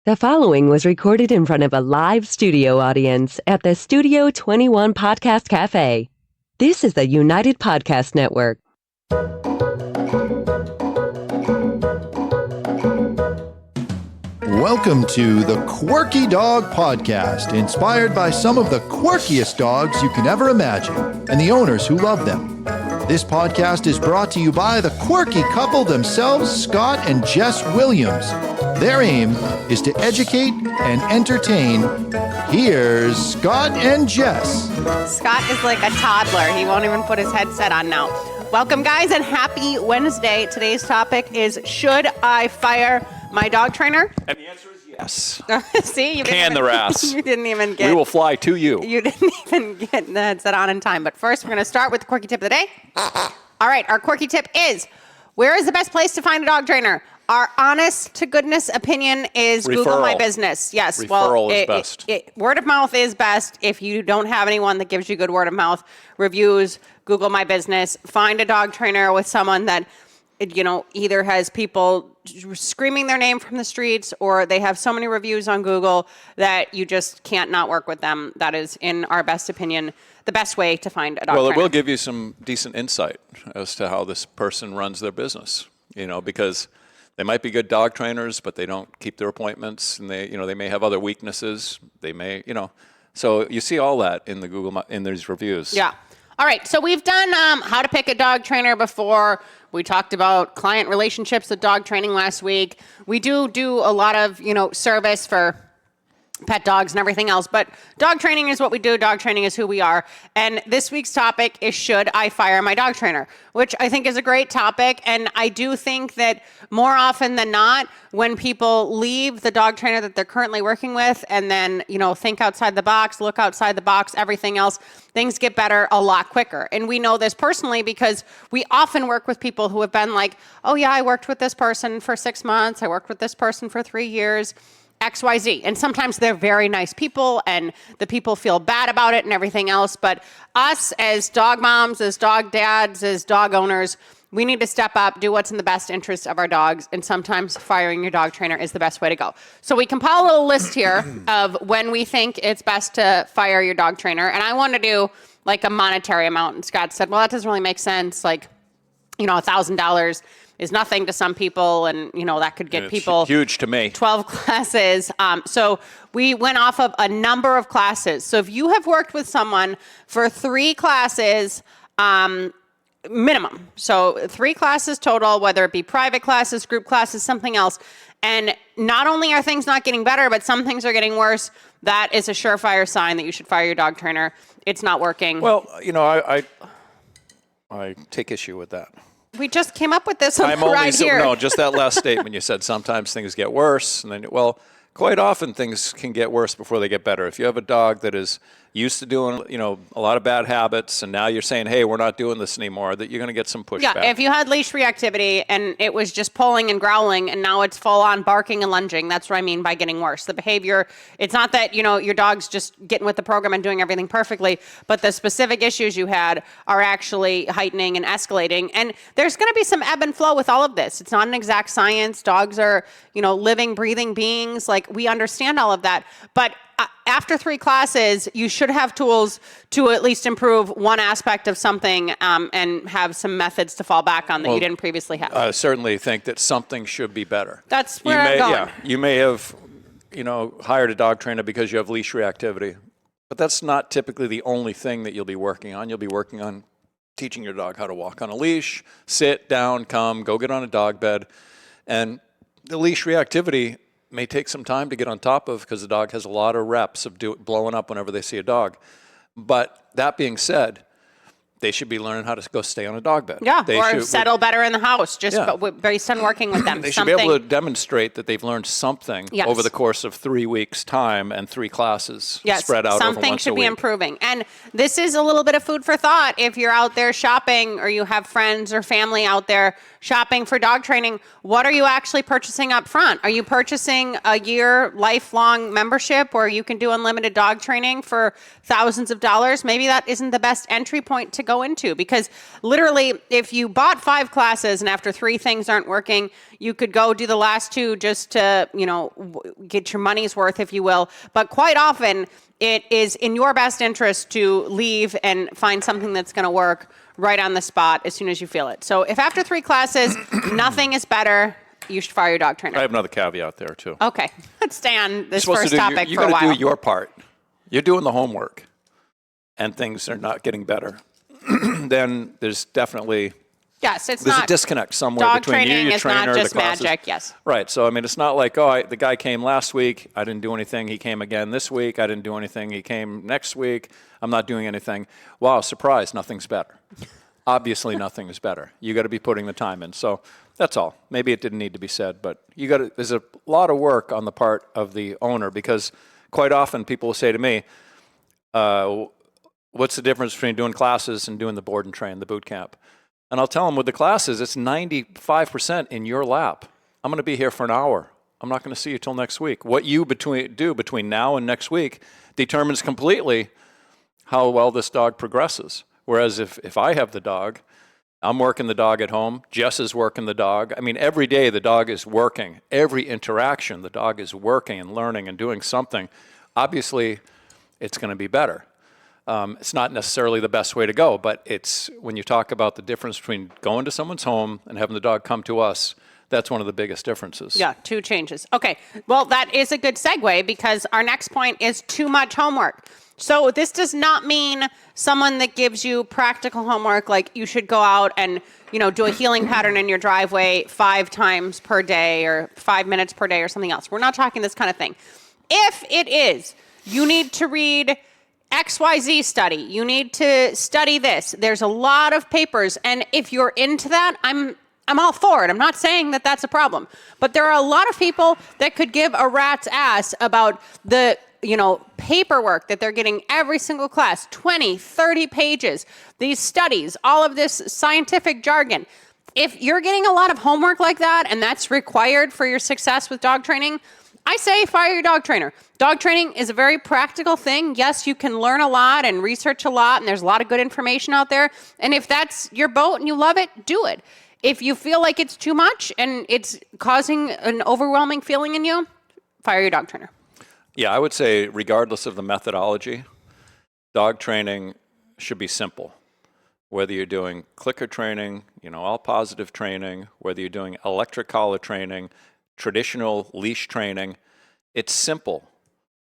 The following was recorded in front of a live studio audience at the Studio 21 Podcast Cafe. This is the United Podcast Network. Welcome to the Quirky Dog Podcast, inspired by some of the quirkiest dogs you can ever imagine and the owners who love them. This podcast is brought to you by the quirky couple themselves, Scott and Jess Williams. Their aim is to educate and entertain. Here's Scott and Jess. Scott is like a toddler. He won't even put his headset on now. Welcome, guys, and happy Wednesday. Today's topic is, should I fire my dog trainer? And the answer is yes. See, you Can the ass. You didn't even get. We will fly to you. You didn't even get the headset on in time. But first, we're going to start with the quirky tip of the day. All right, our quirky tip is, where is the best place to find a dog trainer? Our honest to goodness opinion is Referral. Google My Business. Yes. Referral is best. Word of mouth is best. If you don't have anyone that gives you good word of mouth reviews, Google My Business. Find a dog trainer with someone that, you know, either has people screaming their name from the streets or they have so many reviews on Google that you just can't not work with them. That is, in our best opinion, the best way to find a dog trainer. Well, it will give you some decent insight as to how this person runs their business, you know, because they might be good dog trainers, but they don't keep their appointments, and they may have other weaknesses. They may, so you see all that in the in these reviews. Yeah. All right. So we've done how to pick a dog trainer before. We talked about client relationships with dog training last week. We do a lot of, service for pet dogs and everything else, but dog training is what we do. Dog training is who we are. And this week's topic is, should I fire my dog trainer? Which I think is a great topic. And I do think that more often than not, when people leave the dog trainer that they're currently working with and then, think outside the box, look outside the box, everything else, things get better a lot quicker. And we know this personally because we often work with people who have been like, oh yeah, I worked with this person for 6 months. I worked with this person for 3 years. XYZ. And sometimes they're very nice people and the people feel bad about it and everything else. But us as dog moms, as dog dads, as dog owners, we need to step up, do what's in the best interest of our dogs. And sometimes firing your dog trainer is the best way to go. So we compile a little list here of when we think it's best to fire your dog trainer. And I want to do like a monetary amount. And Scott said, well, that doesn't really make sense. Like, $1,000 is nothing to some people, and that could get people huge to me. 12 classes. So we went off of a number of classes. So if you have worked with someone for 3 classes minimum, so 3 classes total, whether it be private classes, group classes, something else, and not only are things not getting better, but some things are getting worse, that is a surefire sign that you should fire your dog trainer. It's not working. Well, I take issue with that. We just came up with this here. No, just that last statement you said, sometimes things get worse. And then, quite often things can get worse before they get better. If you have a dog that is used to doing, a lot of bad habits, and now you're saying, hey, we're not doing this anymore, that you're going to get some pushback. Yeah, if you had leash reactivity and it was just pulling and growling and now it's full on barking and lunging, that's what I mean by getting worse. The behavior, it's not that, your dog's just getting with the program and doing everything perfectly, but the specific issues you had are actually heightening and escalating. And there's going to be some ebb and flow with all of this. It's not an exact science. Dogs are, living, breathing beings. Like, we understand all of that. But after 3 classes, you should have tools to at least improve one aspect of something and have some methods to fall back on that you didn't previously have. I certainly think that something should be better. That's where I'm going. Yeah, you may have, hired a dog trainer because you have leash reactivity, but that's not typically the only thing that you'll be working on. You'll be working on teaching your dog how to walk on a leash, sit down, come, go get on a dog bed. And the leash reactivity may take some time to get on top of because the dog has a lot of reps of blowing up whenever they see a dog. But that being said, they should be learning how to go stay on a dog bed. Yeah, or settle better in the house, based on working with them. They should be able to demonstrate that they've learned something over the course of 3 weeks' time and 3 classes spread out over once a week. Something should be improving. And this is a little bit of food for thought. If you're out there shopping or you have friends or family out there shopping for dog training, what are you actually purchasing up front? Are you purchasing a year lifelong membership where you can do unlimited dog training for thousands of dollars? Maybe that isn't the best entry point to go go into, because literally if you bought 5 classes and after 3 things aren't working, you could go do the last 2 just to, get your money's worth, if you will. But quite often it is in your best interest to leave and find something that's going to work right on the spot as soon as you feel it. So if after 3 classes, nothing is better, you should fire your dog trainer. I have another caveat there too. Okay, let's stay on this first topic you for a while. You got to do your part. You're doing the homework, and things are not getting better. Then there's definitely there's a disconnect somewhere dog between training your is trainer, not just the classes. magic. Yes. Right. So I mean, it's not like the guy came last week. I didn't do anything. He came again this week. I didn't do anything. He came next week. I'm not doing anything. Wow, surprise! Nothing's better. Obviously, nothing is better. You got to be putting the time in. So that's all. Maybe it didn't need to be said, but there's a lot of work on the part of the owner, because quite often people will say to me, what's the difference between doing classes and doing the board and train, the boot camp? And I'll tell them with the classes, it's 95% in your lap. I'm going to be here for an hour. I'm not going to see you till next week. What you do between now and next week determines completely how well this dog progresses. Whereas if I have the dog, I'm working the dog at home, Jess is working the dog. I mean, every day the dog is working. Every interaction, the dog is working and learning and doing something. Obviously, it's going to be better. It's not necessarily the best way to go, but it's when you talk about the difference between going to someone's home and having the dog come to us, that's one of the biggest differences. Yeah, 2 changes. Okay, well, that is a good segue, because our next point is too much homework. So this does not mean someone that gives you practical homework, like you should go out and, do a healing pattern in your driveway 5 times per day or 5 minutes per day or something else. We're not talking this kind of thing. If it is, you need to read XYZ study. You need to study this. There's a lot of papers. And if you're into that, I'm all for it. I'm not saying that that's a problem. But there are a lot of people that could give a rat's ass about the paperwork that they're getting every single class, 20, 30 pages, these studies, all of this scientific jargon. If you're getting a lot of homework like that and that's required for your success with dog training, I say fire your dog trainer. Dog training is a very practical thing. Yes, you can learn a lot and research a lot, and there's a lot of good information out there. And if that's your boat and you love it, do it. If you feel like it's too much and it's causing an overwhelming feeling in you, fire your dog trainer. Yeah, I would say regardless of the methodology, dog training should be simple. Whether you're doing clicker training, all positive training, whether you're doing electric collar training, traditional leash training, it's simple.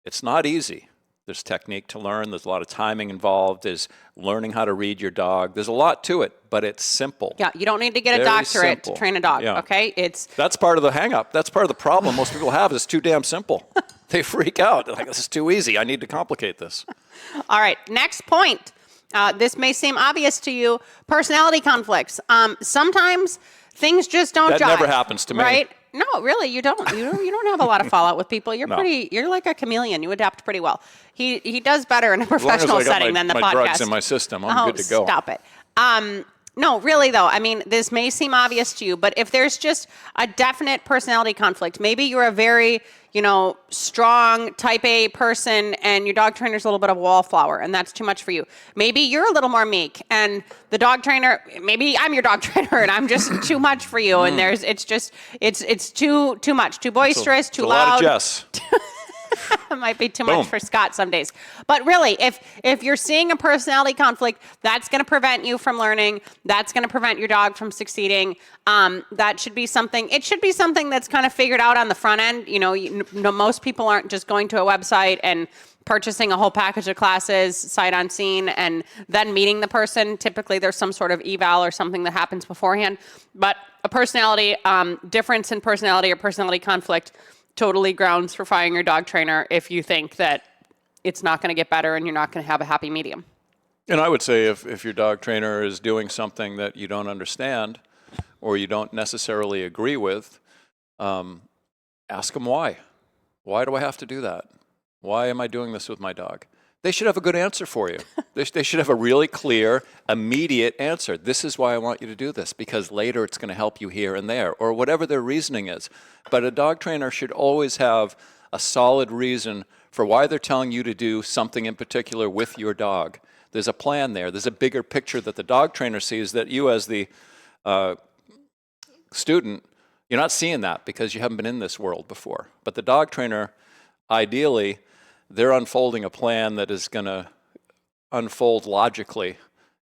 It's not easy. There's technique to learn. There's a lot of timing involved. There's learning how to read your dog. There's a lot to it, but it's simple. Yeah, you don't need to get a doctorate to train a dog, okay? That's part of the hang-up. That's part of the problem most people have. It's too damn simple. They freak out. They're like, this is too easy. I need to complicate this. All right, next point. This may seem obvious to you. Personality conflicts. Sometimes things just don't jive. That never happens to me. Right? No, really, you don't. You don't have a lot of fallout with people. You're you're like a chameleon. You adapt pretty well. He does better in a professional setting than the podcast. My drugs in my system, I'm good to go. Stop it. No, really though. I mean, this may seem obvious to you, but if there's just a definite personality conflict, maybe you're a very, strong type A person and your dog trainer's a little bit of a wallflower and that's too much for you. Maybe you're a little more meek and the dog trainer, maybe I'm your dog trainer and I'm just too much for you. And it's too much, too boisterous, too loud. A lot of Jess. It might be too much for Scott some days. But really, if you're seeing a personality conflict, that's going to prevent you from learning. That's going to prevent your dog from succeeding. That should be something. It should be something that's kind of figured out on the front end. Most people aren't just going to a website and purchasing a whole package of classes sight unseen and then meeting the person. Typically, there's some sort of eval or something that happens beforehand. But a personality difference in personality or personality conflict totally grounds for firing your dog trainer if you think that it's not going to get better and you're not going to have a happy medium. And I would say if your dog trainer is doing something that you don't understand or you don't necessarily agree with, ask them why. Why do I have to do that? Why am I doing this with my dog? They should have a good answer for you. They should have a really clear, immediate answer. This is why I want you to do this, because later it's going to help you here and there, or whatever their reasoning is. But a dog trainer should always have a solid reason for why they're telling you to do something in particular with your dog. There's a plan there. There's a bigger picture that the dog trainer sees that you as the student, you're not seeing that because you haven't been in this world before. But the dog trainer, ideally, they're unfolding a plan that is going to unfold logically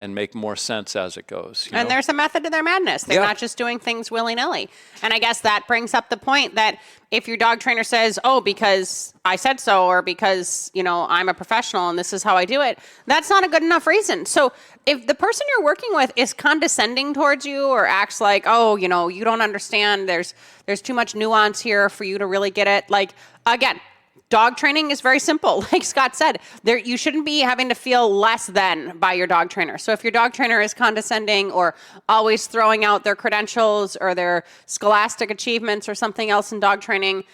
and make more sense as it goes. And there's a method to their madness. They're not just doing things willy-nilly. And I guess that brings up the point that if your dog trainer says, oh, because I said so, or because, I'm a professional and this is how I do it, that's not a good enough reason. So if the person you're working with is condescending towards you or acts like, oh, you don't understand, there's too much nuance here for you to really get it. Like, again, dog training is very simple. Like Scott said, you shouldn't be having to feel less than by your dog trainer. So if your dog trainer is condescending or always throwing out their credentials or their scholastic achievements or something else in dog training,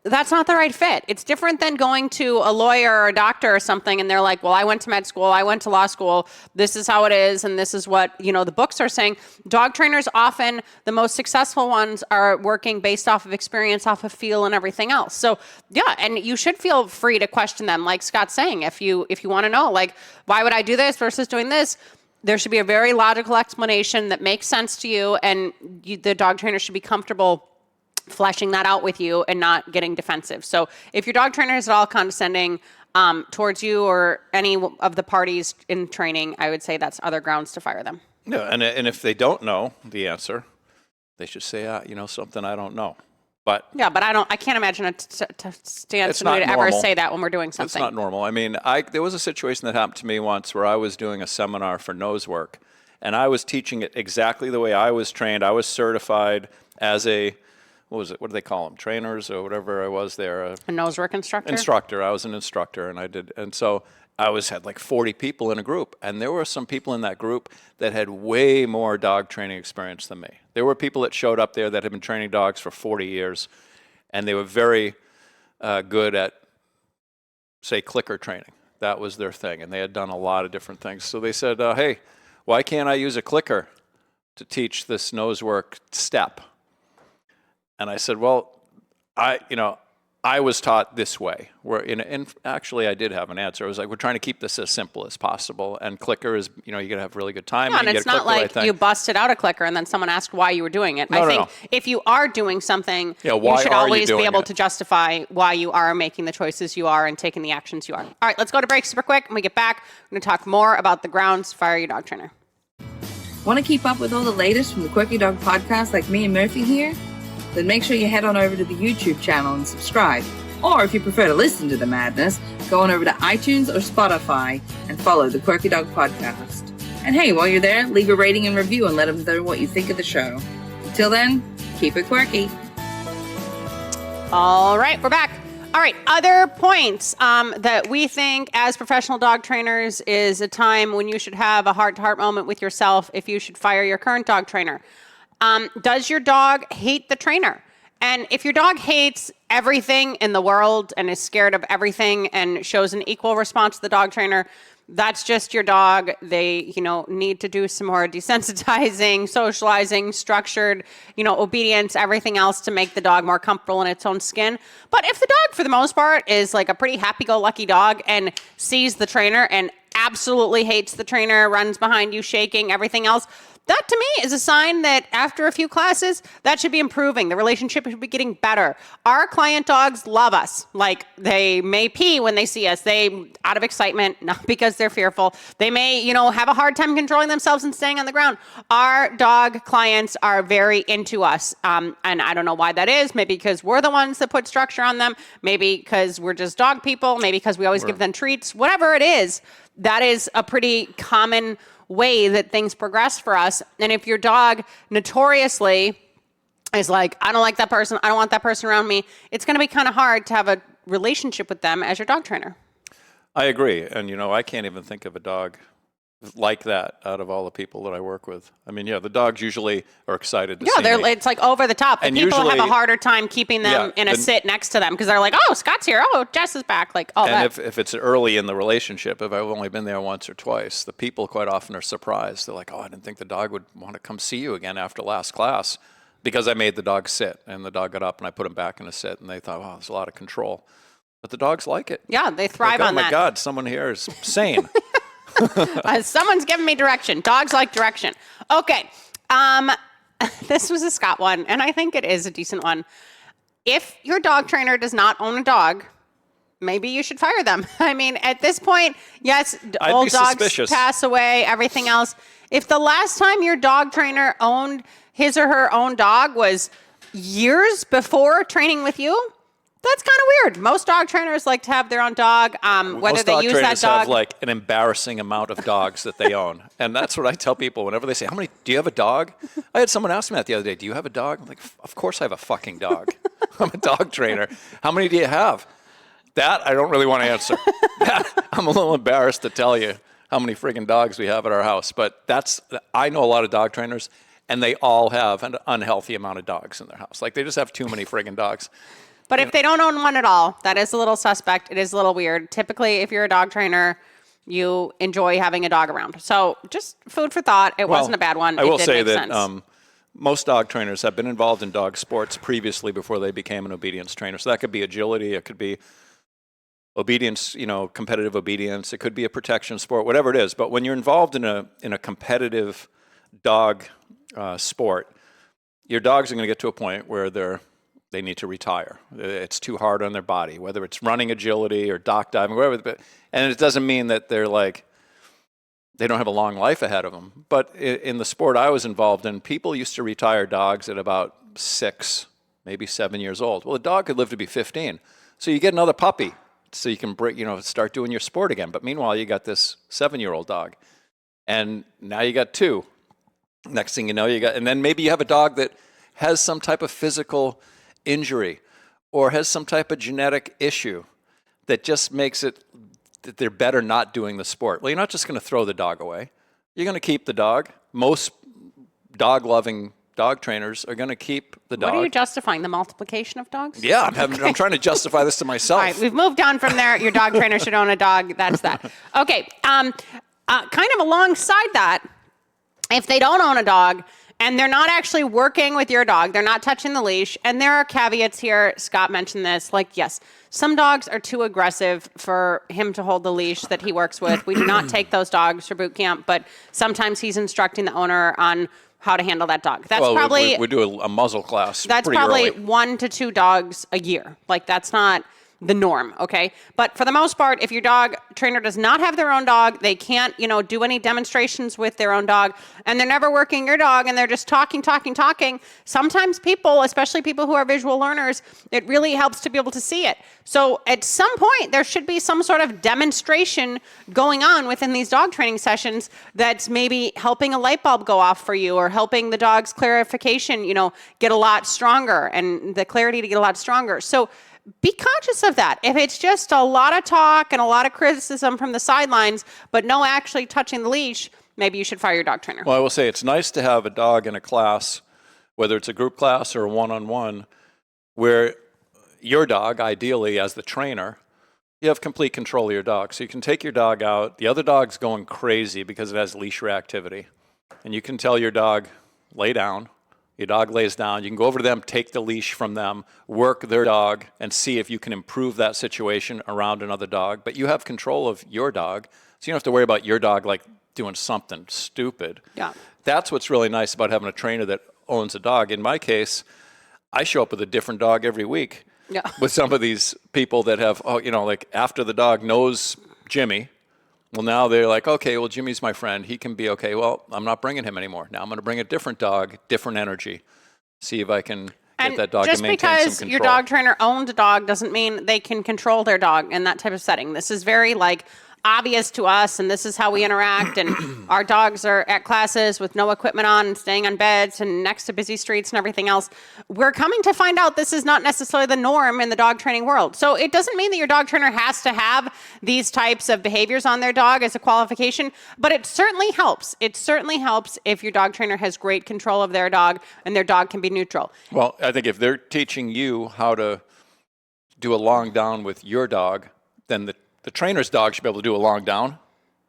that's not the right fit. It's different than going to a lawyer or a doctor or something and they're like, well, I went to med school, I went to law school, this is how it is, and this is what, the books are saying. Dog trainers, often the most successful ones, are working based off of experience, off of feel and everything else. So yeah, and you should feel free to question them, like Scott's saying, if you want to know, like, why would I do this versus doing this? There should be a very logical explanation that makes sense to you, and the dog trainer should be comfortable fleshing that out with you and not getting defensive. So if your dog trainer is at all condescending towards you or any of the parties in training, I would say that's other grounds to fire them. Yeah, and if they don't know the answer, they should say, something I don't know. But yeah, but I can't imagine to stand somebody to ever say that when we're doing something. It's not normal. I mean, there was a situation that happened to me once where I was doing a seminar for nose work, and I was teaching it exactly the way I was trained. I was certified as a what do they call them? Trainers or whatever I was there. A nose work instructor? Instructor. I was an instructor, and so I had like 40 people in a group, and there were some people in that group that had way more dog training experience than me. There were people that showed up there that had been training dogs for 40 years, and they were very good at, say, clicker training. That was their thing, and they had done a lot of different things. So they said, hey, why can't I use a clicker to teach this nose work step? And I said, well, I was taught this way. And actually, I did have an answer. I was like, we're trying to keep this as simple as possible. And clicker is, you got to have really good timing. Yeah, and it's not like you busted out a clicker and then someone asked why you were doing it. I think if you are doing something, you should always be able to justify why you are making the choices you are and taking the actions you are. All right, let's go to break super quick. When we get back, we're going to talk more about the grounds to fire your dog trainer. Want to keep up with all the latest from the Quirky Dog podcast like me and Murphy here? Then make sure you head on over to the YouTube channel and subscribe. Or if you prefer to listen to the madness, go on over to iTunes or Spotify and follow the Quirky Dog podcast. And hey, while you're there, leave a rating and review and let them know what you think of the show. Until then, keep it quirky. All right, we're back. All right, other points that we think as professional dog trainers is a time when you should have a heart-to-heart moment with yourself if you should fire your current dog trainer. Does your dog hate the trainer? And if your dog hates everything in the world and is scared of everything and shows an equal response to the dog trainer, that's just your dog. They, need to do some more desensitizing, socializing, structured, obedience, everything else to make the dog more comfortable in its own skin. But if the dog, for the most part, is like a pretty happy-go-lucky dog and sees the trainer and absolutely hates the trainer, runs behind you shaking, everything else, that to me is a sign that after a few classes, that should be improving. The relationship should be getting better. Our client dogs love us. Like, they may pee when they see us. Out of excitement, not because they're fearful. They may, have a hard time controlling themselves and staying on the ground. Our dog clients are very into us. And I don't know why that is. Maybe because we're the ones that put structure on them. Maybe because we're just dog people. Maybe because we always give them treats. Whatever it is, that is a pretty common way that things progress for us. And if your dog notoriously is like, I don't like that person, I don't want that person around me, it's going to be kind of hard to have a relationship with them as your dog trainer. I agree. And, I can't even think of a dog like that out of all the people that I work with. I mean, the dogs usually are excited to see me. It's like over the top. And people have a harder time keeping them in a sit next to them because they're like, oh, Scott's here. Oh, Jess is back. Like, all that. And if it's early in the relationship, if I've only been there once or twice, the people quite often are surprised. They're like, oh, I didn't think the dog would want to come see you again after last class because I made the dog sit. And the dog got up and I put him back in a sit. And they thought, wow, there's a lot of control. But the dogs like it. Yeah, they thrive on that. Oh, my God, someone here is sane. Someone's giving me direction. Dogs like direction. Okay. This was a Scott one, and I think it is a decent one. If your dog trainer does not own a dog, maybe you should fire them. I mean, at this point, yes, old dogs pass away, everything else. If the last time your dog trainer owned his or her own dog was years before training with you, that's kind of weird. Most dog trainers like to have their own dog, whether they use that dog. Most dog trainers have like an embarrassing amount of dogs that they own. And that's what I tell people whenever they say, do you have a dog? I had someone ask me that the other day, do you have a dog? I'm like, of course I have a fucking dog. I'm a dog trainer. How many do you have? That I don't really want to answer. I'm a little embarrassed to tell you how many friggin' dogs we have at our house. But I know a lot of dog trainers, and they all have an unhealthy amount of dogs in their house. Like, they just have too many friggin' dogs. But if they don't own one at all, that is a little suspect. It is a little weird. Typically, if you're a dog trainer, you enjoy having a dog around. So just food for thought. It wasn't a bad one. I will say that most dog trainers have been involved in dog sports previously before they became an obedience trainer. So that could be agility. It could be obedience, competitive obedience. It could be a protection sport, whatever it is. But when you're involved in a competitive dog sport, your dogs are going to get to a point where they need to retire. It's too hard on their body, whether it's running agility or dock diving, whatever. And it doesn't mean that they don't have a long life ahead of them. But in the sport I was involved in, people used to retire dogs at about 6, maybe 7 years old. Well, a dog could live to be 15. So you get another puppy so you can start doing your sport again. But meanwhile, you got this 7-year-old dog. And now you got 2. Next thing you know, and then maybe you have a dog that has some type of physical injury or has some type of genetic issue that just makes it that they're better not doing the sport. Well, you're not just going to throw the dog away. You're going to keep the dog. Most dog-loving dog trainers are going to keep the dog. What are you justifying? The multiplication of dogs? Yeah, I'm trying to justify this to myself. All right, we've moved on from there. Your dog trainer should own a dog. That's that. Okay, kind of alongside that, if they don't own a dog, and they're not actually working with your dog, they're not touching the leash, and there are caveats here. Scott mentioned this, like, yes, some dogs are too aggressive for him to hold the leash that he works with. We do not take those dogs for boot camp, but sometimes he's instructing the owner on how to handle that dog. That's probably... We do a muzzle class. That's probably early. 1 to 2 dogs a year. Like, that's not the norm, okay? But for the most part, if your dog trainer does not have their own dog, they can't, do any demonstrations with their own dog, and they're never working your dog, and they're just talking. Sometimes people, especially people who are visual learners, it really helps to be able to see it. So at some point, there should be some sort of demonstration going on within these dog training sessions that's maybe helping a light bulb go off for you or helping the dog's clarification, get a lot stronger and the clarity to get a lot stronger. So be conscious of that. If it's just a lot of talk and a lot of criticism from the sidelines, but no actually touching the leash, maybe you should fire your dog trainer. Well, I will say it's nice to have a dog in a class, whether it's a group class or a one-on-one, where your dog, ideally as the trainer, you have complete control of your dog. So you can take your dog out. The other dog's going crazy because it has leash reactivity. And you can tell your dog, lay down. Your dog lays down. You can go over to them, take the leash from them, work their dog, and see if you can improve that situation around another dog. But you have control of your dog, so you don't have to worry about your dog like doing something stupid. Yeah. That's what's really nice about having a trainer that owns a dog. In my case, I show up with a different dog every week. Yeah. With some of these people that have, like after the dog knows Jimmy, well, now they're like, okay, well, Jimmy's my friend. He can be okay. Well, I'm not bringing him anymore. Now I'm going to bring a different dog, different energy, see if I can get that dog to maintain some control. Just because your dog trainer owns a dog doesn't mean they can control their dog in that type of setting. This is very obvious to us, and this is how we interact, and our dogs are at classes with no equipment on and staying on beds and next to busy streets and everything else. We're coming to find out this is not necessarily the norm in the dog training world. So it doesn't mean that your dog trainer has to have these types of behaviors on their dog as a qualification, but it certainly helps. It certainly helps if your dog trainer has great control of their dog and their dog can be neutral. Well, I think if they're teaching you how to do a long down with your dog, then the trainer's dog should be able to do a long down.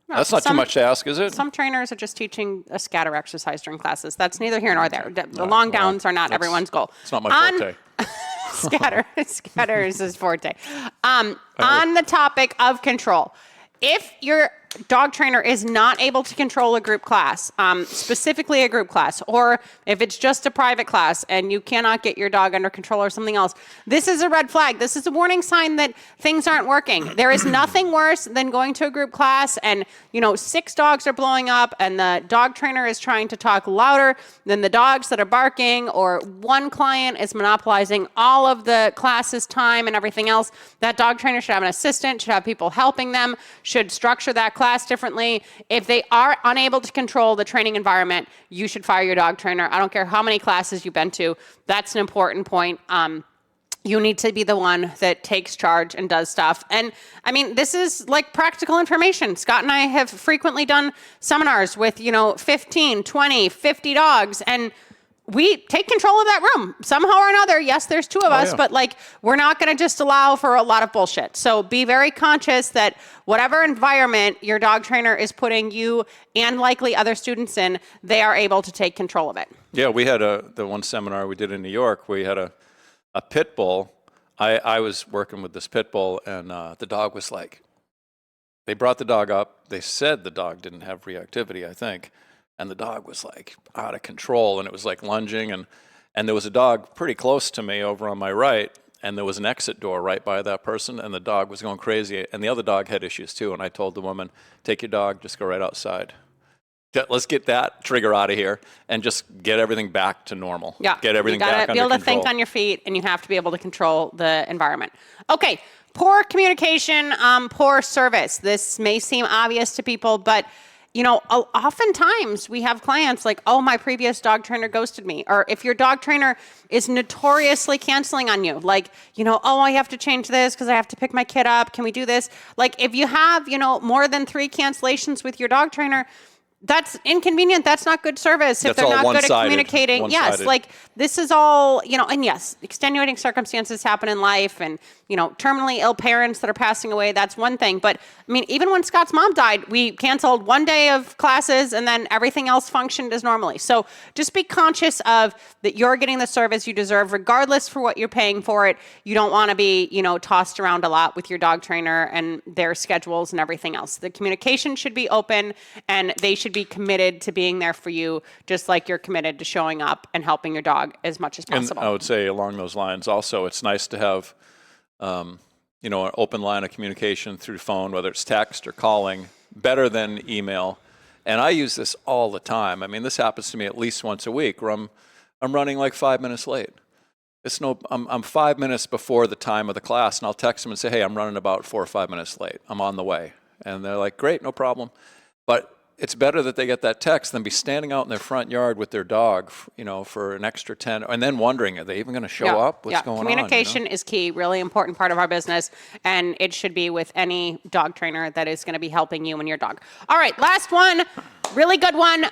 No, that's not too much to ask, is it? Some trainers are just teaching a scatter exercise during classes. That's neither here nor there. The long downs are not everyone's goal. It's not my forte. Scatter is his forte. On the topic of control, if your dog trainer is not able to control a group class, specifically a group class, or if it's just a private class and you cannot get your dog under control or something else, this is a red flag. This is a warning sign that things aren't working. There is nothing worse than going to a group class and, 6 dogs are blowing up and the dog trainer is trying to talk louder than the dogs that are barking, or one client is monopolizing all of the class's time and everything else. That dog trainer should have an assistant, should have people helping them, should structure that class differently. If they are unable to control the training environment, you should fire your dog trainer. I don't care how many classes you've been to. That's an important point. You need to be the one that takes charge and does stuff. And I mean, this is like practical information. Scott and I have frequently done seminars with, 15, 20, 50 dogs, and we take control of that room somehow or another. Yes, there's 2 of us, but we're not going to just allow for a lot of bullshit. So be very conscious that whatever environment your dog trainer is putting you and likely other students in, they are able to take control of it. Yeah, we had the one seminar we did in New York, we had a pit bull. I was working with this pit bull, and the dog was they brought the dog up. They said the dog didn't have reactivity, I think. And the dog was out of control, and it was lunging, and there was a dog pretty close to me over on my right, and there was an exit door right by that person, and the dog was going crazy, and the other dog had issues too, and I told the woman, take your dog, just go right outside. Let's get that trigger out of here and just get everything back to normal. Yeah, get everything back under control. You got to be able to think on your feet, and you have to be able to control the environment. Okay, poor communication, poor service. This may seem obvious to people, but oftentimes we have clients oh, my previous dog trainer ghosted me. Or if your dog trainer is notoriously canceling on you, oh, I have to change this because I have to pick my kid up. Can we do this? If you have, more than 3 cancellations with your dog trainer, that's inconvenient. That's not good service. If they're not good at communicating. Yes, this is all, and yes, extenuating circumstances happen in life, and, terminally ill parents that are passing away, that's one thing. But I mean, even when Scott's mom died, we canceled 1 day of classes and then everything else functioned as normally. So just be conscious of that you're getting the service you deserve, regardless for what you're paying for it. You don't want to be, tossed around a lot with your dog trainer and their schedules and everything else. The communication should be open, and they should be committed to being there for you, just like you're committed to showing up and helping your dog as much as possible. And I would say along those lines also, it's nice to have an open line of communication through phone, whether it's text or calling, better than email. And I use this all the time. I mean, this happens to me at least once a week where I'm running 5 minutes late. I'm 5 minutes before the time of the class, and I'll text them and say, hey, I'm running about 4 or 5 minutes late. I'm on the way. And they're like, great, no problem. But it's better that they get that text than be standing out in their front yard with their dog, for an extra 10, and then wondering, are they even going to show up? What's going on? Communication is key, really important part of our business, and it should be with any dog trainer that is going to be helping you and your dog. All right, last one, really good one.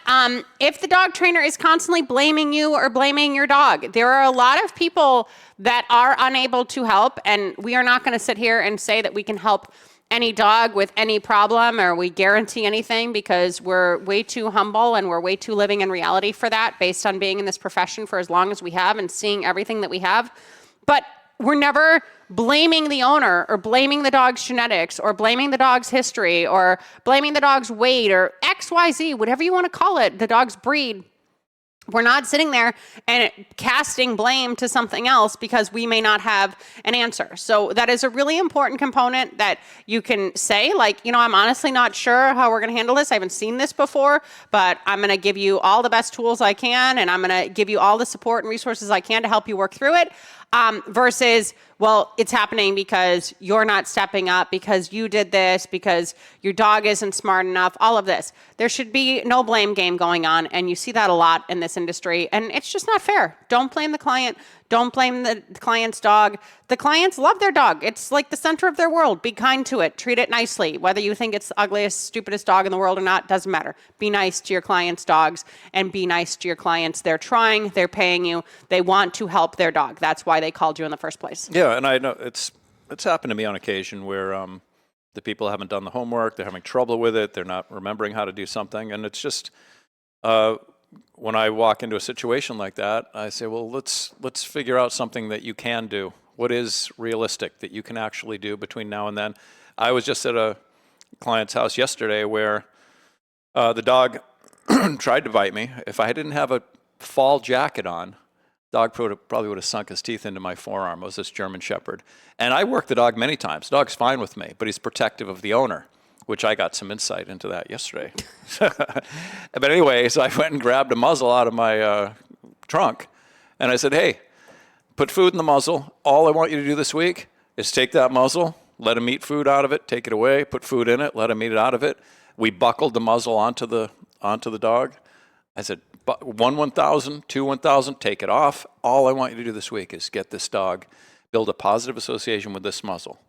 If the dog trainer is constantly blaming you or blaming your dog, there are a lot of people that are unable to help, and we are not going to sit here and say that we can help any dog with any problem, or we guarantee anything, because we're way too humble and we're way too living in reality for that, based on being in this profession for as long as we have and seeing everything that we have. But we're never blaming the owner or blaming the dog's genetics or blaming the dog's history or blaming the dog's weight or XYZ, whatever you want to call it, the dog's breed. We're not sitting there and casting blame to something else because we may not have an answer. So that is a really important component that you can say, I'm honestly not sure how we're going to handle this. I haven't seen this before, but I'm going to give you all the best tools I can, and I'm going to give you all the support and resources I can to help you work through it. Versus, well, it's happening because you're not stepping up, because you did this, because your dog isn't smart enough, all of this. There should be no blame game going on, and you see that a lot in this industry, and it's just not fair. Don't blame the client. Don't blame the client's dog. The clients love their dog. It's like the center of their world. Be kind to it. Treat it nicely. Whether you think it's the ugliest, stupidest dog in the world or not, doesn't matter. Be nice to your clients' dogs, and be nice to your clients. They're trying. They're paying you. They want to help their dog. That's why they called you in the first place. Yeah, and I know it's happened to me on occasion where the people haven't done the homework. They're having trouble with it. They're not remembering how to do something, and it's just when I walk into a situation like that, I say, well, let's figure out something that you can do. What is realistic that you can actually do between now and then? I was just at a client's house yesterday where the dog tried to bite me. If I didn't have a fall jacket on, dog probably would have sunk his teeth into my forearm. It was this German Shepherd. And I work the dog many times. The dog's fine with me, but he's protective of the owner, which I got some insight into that yesterday. But anyway, so I went and grabbed a muzzle out of my trunk, and I said, hey, put food in the muzzle. All I want you to do this week is take that muzzle, let him eat food out of it, take it away, put food in it, let him eat it out of it. We buckled the muzzle onto the dog. I said, 1,000, 2, 1,000, take it off. All I want you to do this week is get this dog, build a positive association with this muzzle.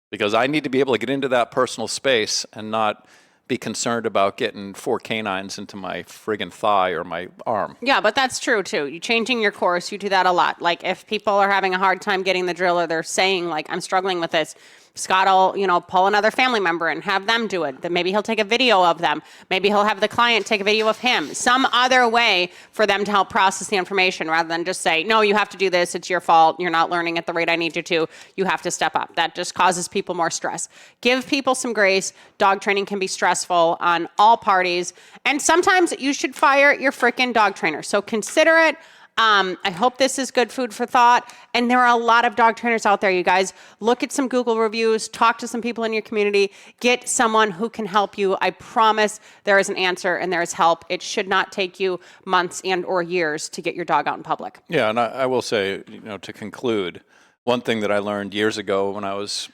Because I need to be able to get into that personal space and not be concerned about getting 4 canines into my friggin' thigh or my arm. Yeah, but that's true too. You changing your course, you do that a lot. Like if people are having a hard time getting the drill or they're saying like, I'm struggling with this, Scott will, pull another family member and have them do it. Then maybe he'll take a video of them. Maybe he'll have the client take a video of him. Some other way for them to help process the information rather than just say, no, you have to do this. It's your fault. You're not learning at the rate I need you to. You have to step up. That just causes people more stress. Give people some grace. Dog training can be stressful on all parties. And sometimes you should fire your freaking dog trainer. So consider it. I hope this is good food for thought. And there are a lot of dog trainers out there, you guys. Look at some Google reviews, talk to some people in your community, get someone who can help you. I promise there is an answer and there is help. It should not take you months and or years to get your dog out in public. Yeah, and I will say, to conclude, one thing that I learned years ago when I was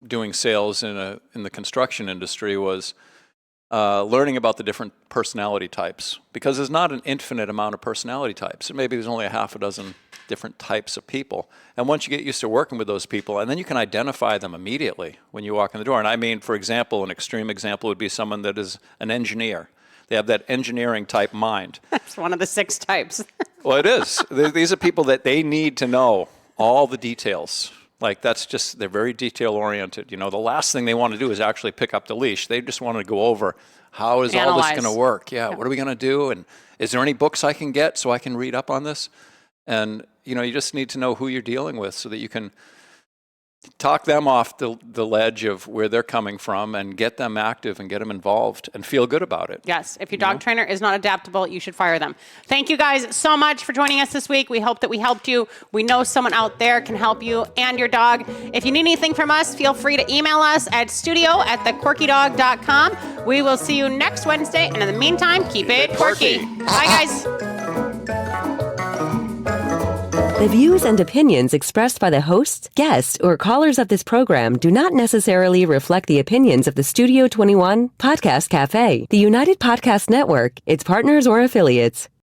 doing sales in the construction industry was learning about the different personality types, because there's not an infinite amount of personality types. Maybe there's only a half a dozen different types of people. And once you get used to working with those people, and then you can identify them immediately when you walk in the door. And I mean, for example, an extreme example would be someone that is an engineer. They have that engineering type mind. That's one of the 6 types. Well, it is. These are people that they need to know all the details. Like they're very detail oriented. The last thing they want to do is actually pick up the leash. They just want to go over how is all this going to work? Yeah, what are we going to do? And is there any books I can get so I can read up on this? And, you just need to know who you're dealing with so that you can talk them off the ledge of where they're coming from and get them active and get them involved and feel good about it. Yes. If your dog trainer is not adaptable, you should fire them. Thank you guys so much for joining us this week. We hope that we helped you. We know someone out there can help you and your dog. If you need anything from us, feel free to email us at studio@thequirkydog.com. We will see you next Wednesday. And in the meantime, keep it quirky. Bye, guys. The views and opinions expressed by the hosts, guests, or callers of this program do not necessarily reflect the opinions of the Studio 21 Podcast Cafe, the United Podcast Network, its partners, or affiliates.